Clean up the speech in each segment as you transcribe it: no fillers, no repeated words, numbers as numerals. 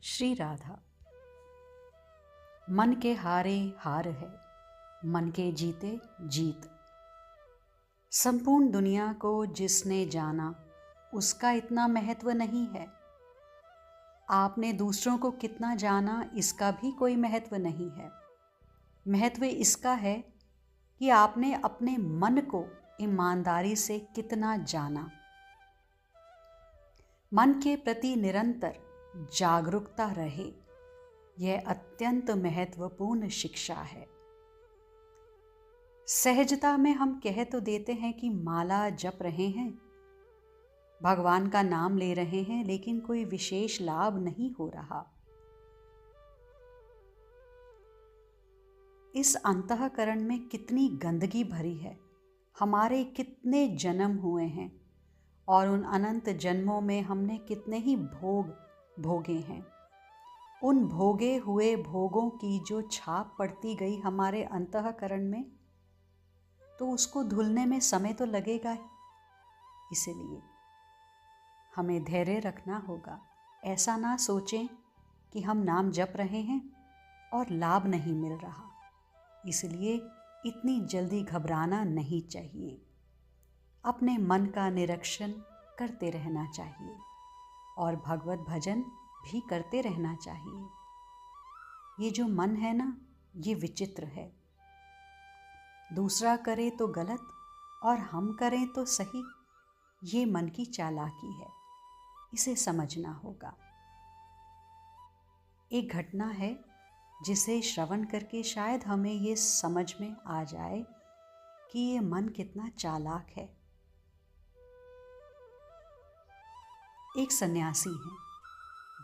श्री राधा। मन के हारे हार है, मन के जीते जीत। संपूर्ण दुनिया को जिसने जाना उसका इतना महत्व नहीं है। आपने दूसरों को कितना जाना इसका भी कोई महत्व नहीं है। महत्व इसका है कि आपने अपने मन को ईमानदारी से कितना जाना। मन के प्रति निरंतर जागरूकता रहे, यह अत्यंत महत्वपूर्ण शिक्षा है। सहजता में हम कह तो देते हैं कि माला जप रहे हैं, भगवान का नाम ले रहे हैं, लेकिन कोई विशेष लाभ नहीं हो रहा। इस अंतःकरण में कितनी गंदगी भरी है। हमारे कितने जन्म हुए हैं और उन अनंत जन्मों में हमने कितने ही भोग भोगे हैं। उन भोगे हुए भोगों की जो छाप पड़ती गई हमारे अंतःकरण में, तो उसको धुलने में समय तो लगेगा ही। इसलिए हमें धैर्य रखना होगा। ऐसा ना सोचें कि हम नाम जप रहे हैं और लाभ नहीं मिल रहा, इसलिए इतनी जल्दी घबराना नहीं चाहिए। अपने मन का निरीक्षण करते रहना चाहिए और भगवत भजन भी करते रहना चाहिए। ये जो मन है ना, ये विचित्र है। दूसरा करे तो गलत और हम करें तो सही, ये मन की चालाकी है, इसे समझना होगा। एक घटना है जिसे श्रवण करके शायद हमें ये समझ में आ जाए कि ये मन कितना चालाक है। एक सन्यासी हैं,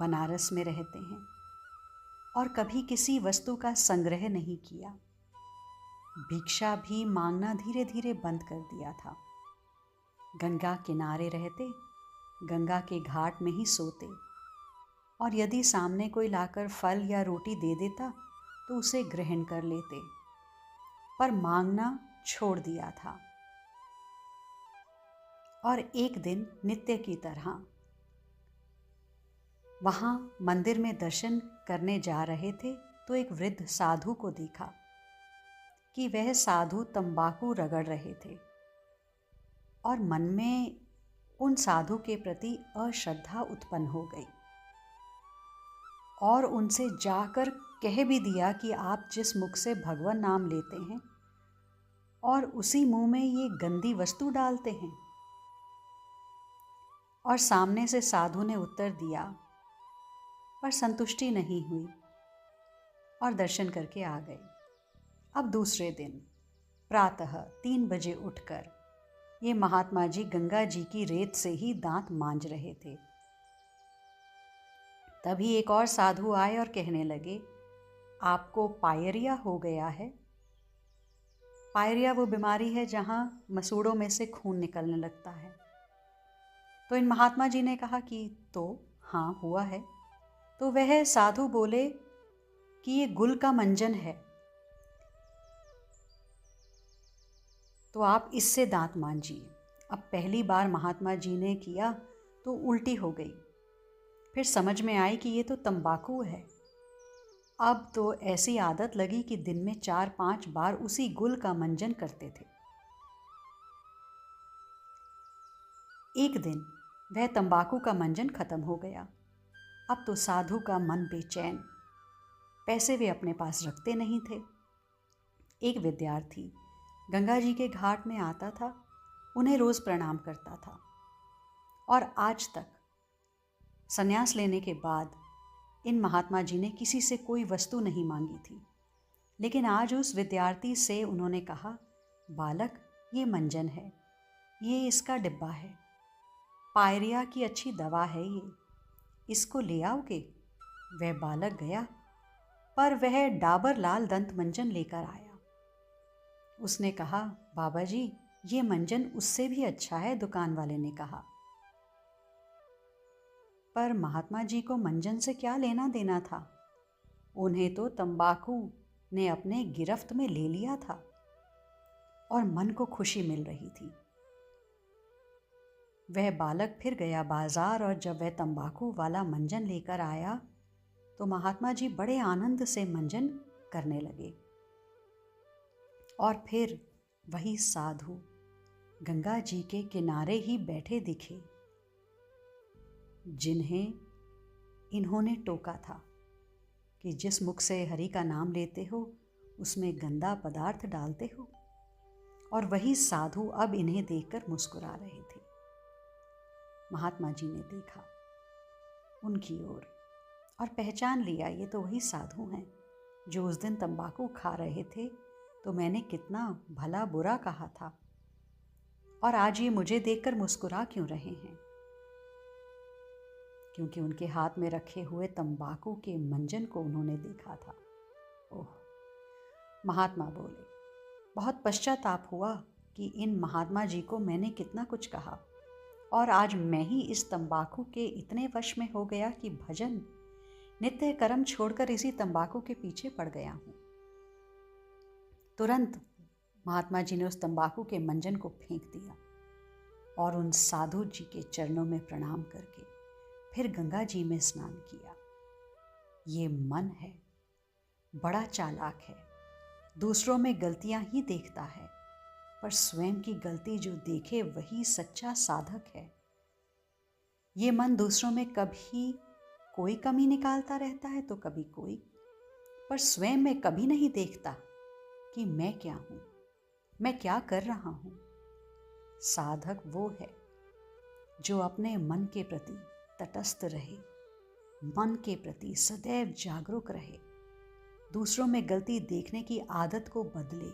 बनारस में रहते हैं और कभी किसी वस्तु का संग्रह नहीं किया। भिक्षा भी मांगना धीरे धीरे बंद कर दिया था। गंगा किनारे रहते, गंगा के घाट में ही सोते और यदि सामने कोई लाकर फल या रोटी दे देता तो उसे ग्रहण कर लेते, पर मांगना छोड़ दिया था। और एक दिन नित्य की तरह वहाँ मंदिर में दर्शन करने जा रहे थे तो एक वृद्ध साधु को देखा कि वह साधु तंबाकू रगड़ रहे थे और मन में उन साधु के प्रति अश्रद्धा उत्पन्न हो गई और उनसे जाकर कह भी दिया कि आप जिस मुख से भगवान नाम लेते हैं और उसी मुंह में ये गंदी वस्तु डालते हैं। और सामने से साधु ने उत्तर दिया, पर संतुष्टि नहीं हुई और दर्शन करके आ गए। अब दूसरे दिन प्रातः 3 बजे उठकर ये महात्मा जी गंगा जी की रेत से ही दांत मांज रहे थे। तभी एक और साधु आए और कहने लगे, आपको पायरिया हो गया है। पायरिया वो बीमारी है जहाँ मसूड़ों में से खून निकलने लगता है। तो इन महात्मा जी ने कहा कि तो हाँ हुआ है। तो वह साधु बोले कि ये गुल का मंजन है, तो आप इससे दांत मांजिए। अब पहली बार महात्मा जी ने किया तो उल्टी हो गई, फिर समझ में आई कि ये तो तंबाकू है। अब तो ऐसी आदत लगी कि दिन में 4-5 बार उसी गुल का मंजन करते थे। एक दिन वह तंबाकू का मंजन खत्म हो गया। अब तो साधु का मन बेचैन, पैसे वे अपने पास रखते नहीं थे। एक विद्यार्थी गंगा जी के घाट में आता था, उन्हें रोज प्रणाम करता था और आज तक संन्यास लेने के बाद इन महात्मा जी ने किसी से कोई वस्तु नहीं मांगी थी। लेकिन आज उस विद्यार्थी से उन्होंने कहा, बालक ये मंजन है, ये इसका डिब्बा है, पायरिया की अच्छी दवा है, ये इसको ले आओगे। वह बालक गया, पर वह डाबर लाल दंत मंजन लेकर आया। उसने कहा, बाबा जी ये मंजन उससे भी अच्छा है, दुकान वाले ने कहा। पर महात्मा जी को मंजन से क्या लेना देना था? उन्हें तो तंबाकू ने अपने गिरफ्त में ले लिया था और मन को खुशी मिल रही थी। वह बालक फिर गया बाजार और जब वह तंबाकू वाला मंजन लेकर आया तो महात्मा जी बड़े आनंद से मंजन करने लगे। और फिर वही साधु गंगा जी के किनारे ही बैठे दिखे, जिन्हें इन्होंने टोका था कि जिस मुख से हरि का नाम लेते हो उसमें गंदा पदार्थ डालते हो। और वही साधु अब इन्हें देखकर मुस्कुरा रहे थे। महात्मा जी ने देखा उनकी ओर और पहचान लिया, ये तो वही साधु हैं जो उस दिन तंबाकू खा रहे थे तो मैंने कितना भला बुरा कहा था, और आज ये मुझे देखकर मुस्कुरा क्यों रहे हैं? क्योंकि उनके हाथ में रखे हुए तंबाकू के मंजन को उन्होंने देखा था। ओह! महात्मा बोले, बहुत पश्चाताप हुआ कि इन महात्मा जी को मैंने कितना कुछ कहा, और आज मैं ही इस तंबाकू के इतने वश में हो गया कि भजन नित्य कर्म छोड़कर इसी तंबाकू के पीछे पड़ गया हूँ। तुरंत महात्मा जी ने उस तंबाकू के मंजन को फेंक दिया और उन साधु जी के चरणों में प्रणाम करके फिर गंगा जी में स्नान किया। ये मन है, बड़ा चालाक है, दूसरों में गलतियां ही देखता है, पर स्वयं की गलती जो देखे वही सच्चा साधक है। ये मन दूसरों में कभी कोई कमी निकालता रहता है तो कभी कोई, पर स्वयं में कभी नहीं देखता कि मैं क्या हूँ, मैं क्या कर रहा हूँ। साधक वो है जो अपने मन के प्रति तटस्थ रहे, मन के प्रति सदैव जागरूक रहे, दूसरों में गलती देखने की आदत को बदले,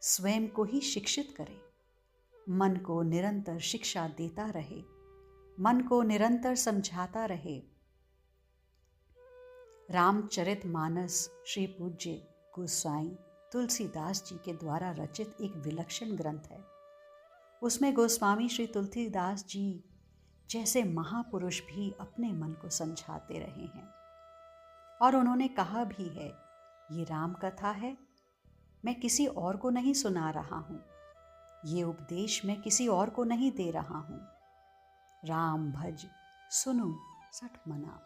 स्वयं को ही शिक्षित करे, मन को निरंतर शिक्षा देता रहे, मन को निरंतर समझाता रहे। रामचरितमानस श्री पूज्य गोसाई तुलसीदास जी के द्वारा रचित एक विलक्षण ग्रंथ है। उसमें गोस्वामी श्री तुलसीदास जी जैसे महापुरुष भी अपने मन को समझाते रहे हैं, और उन्होंने कहा भी है, ये राम कथा है, मैं किसी और को नहीं सुना रहा हूँ, ये उपदेश मैं किसी और को नहीं दे रहा हूँ। राम भज सुनु सठ मना,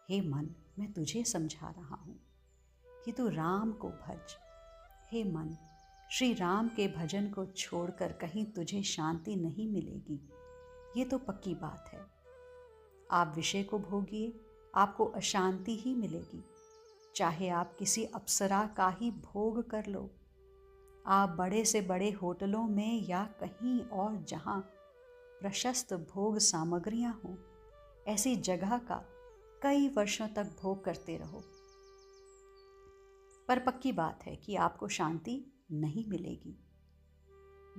हे मन मैं तुझे समझा रहा हूँ कि तू राम को भज। हे मन, श्री राम के भजन को छोड़कर कहीं तुझे शांति नहीं मिलेगी, ये तो पक्की बात है। आप विषय को भोगिए, आपको अशांति ही मिलेगी, चाहे आप किसी अप्सरा का ही भोग कर लो। आप बड़े से बड़े होटलों में या कहीं और जहाँ प्रशस्त भोग सामग्रियाँ हों, ऐसी जगह का कई वर्षों तक भोग करते रहो, पर पक्की बात है कि आपको शांति नहीं मिलेगी।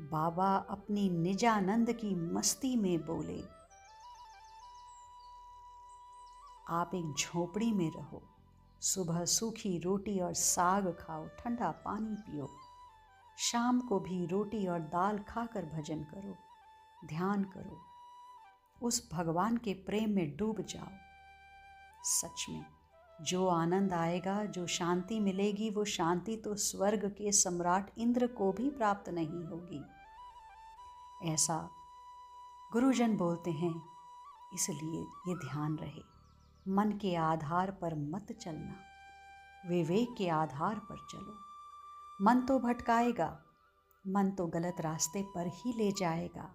बाबा अपनी निजानंद की मस्ती में बोले, आप एक झोपड़ी में रहो, सुबह सूखी रोटी और साग खाओ, ठंडा पानी पियो, शाम को भी रोटी और दाल खाकर भजन करो, ध्यान करो, उस भगवान के प्रेम में डूब जाओ। सच में जो आनंद आएगा, जो शांति मिलेगी, वो शांति तो स्वर्ग के सम्राट इंद्र को भी प्राप्त नहीं होगी। ऐसा गुरुजन बोलते हैं, इसलिए ये ध्यान रहे, मन के आधार पर मत चलना, विवेक के आधार पर चलो। मन तो भटकाएगा, मन तो गलत रास्ते पर ही ले जाएगा।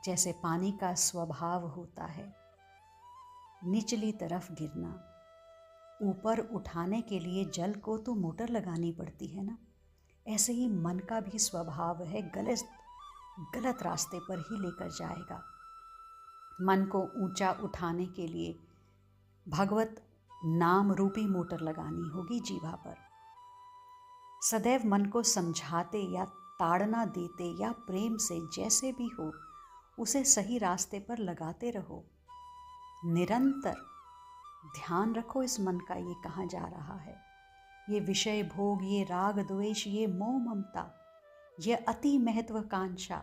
जैसे पानी का स्वभाव होता है निचली तरफ गिरना, ऊपर उठाने के लिए जल को तो मोटर लगानी पड़ती है ना, ऐसे ही मन का भी स्वभाव है, गलत रास्ते पर ही लेकर जाएगा। मन को ऊंचा उठाने के लिए भगवत नाम रूपी मोटर लगानी होगी जीवा पर। सदैव मन को समझाते या ताड़ना देते या प्रेम से जैसे भी हो उसे सही रास्ते पर लगाते रहो। निरंतर ध्यान रखो इस मन का, ये कहाँ जा रहा है। ये विषय भोग, ये राग द्वेष, ये मोह ममता, ये अति महत्वाकांक्षा,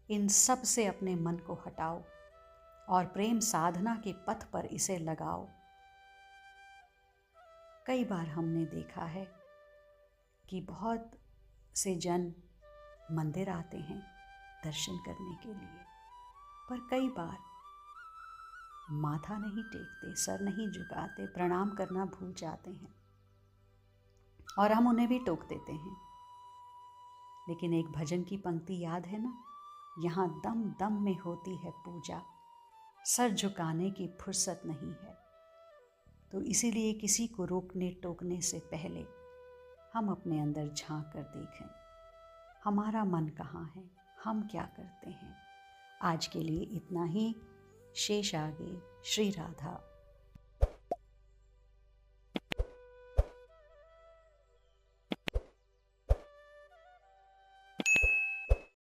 इन सब से अपने मन को हटाओ और प्रेम साधना के पथ पर इसे लगाओ। कई बार हमने देखा है कि बहुत से जन मंदिर आते हैं दर्शन करने के लिए, पर कई बार माथा नहीं टेकते, सर नहीं झुकाते, प्रणाम करना भूल जाते हैं और हम उन्हें भी टोक देते हैं। लेकिन एक भजन की पंक्ति याद है ना, यहाँ दम दम में होती है पूजा, सर झुकाने की फुर्सत नहीं है। तो इसीलिए किसी को रोकने टोकने से पहले हम अपने अंदर झांक कर देखें, हमारा मन कहाँ है, हम क्या करते हैं। आज के लिए इतना ही, शेष आगे। श्री राधा।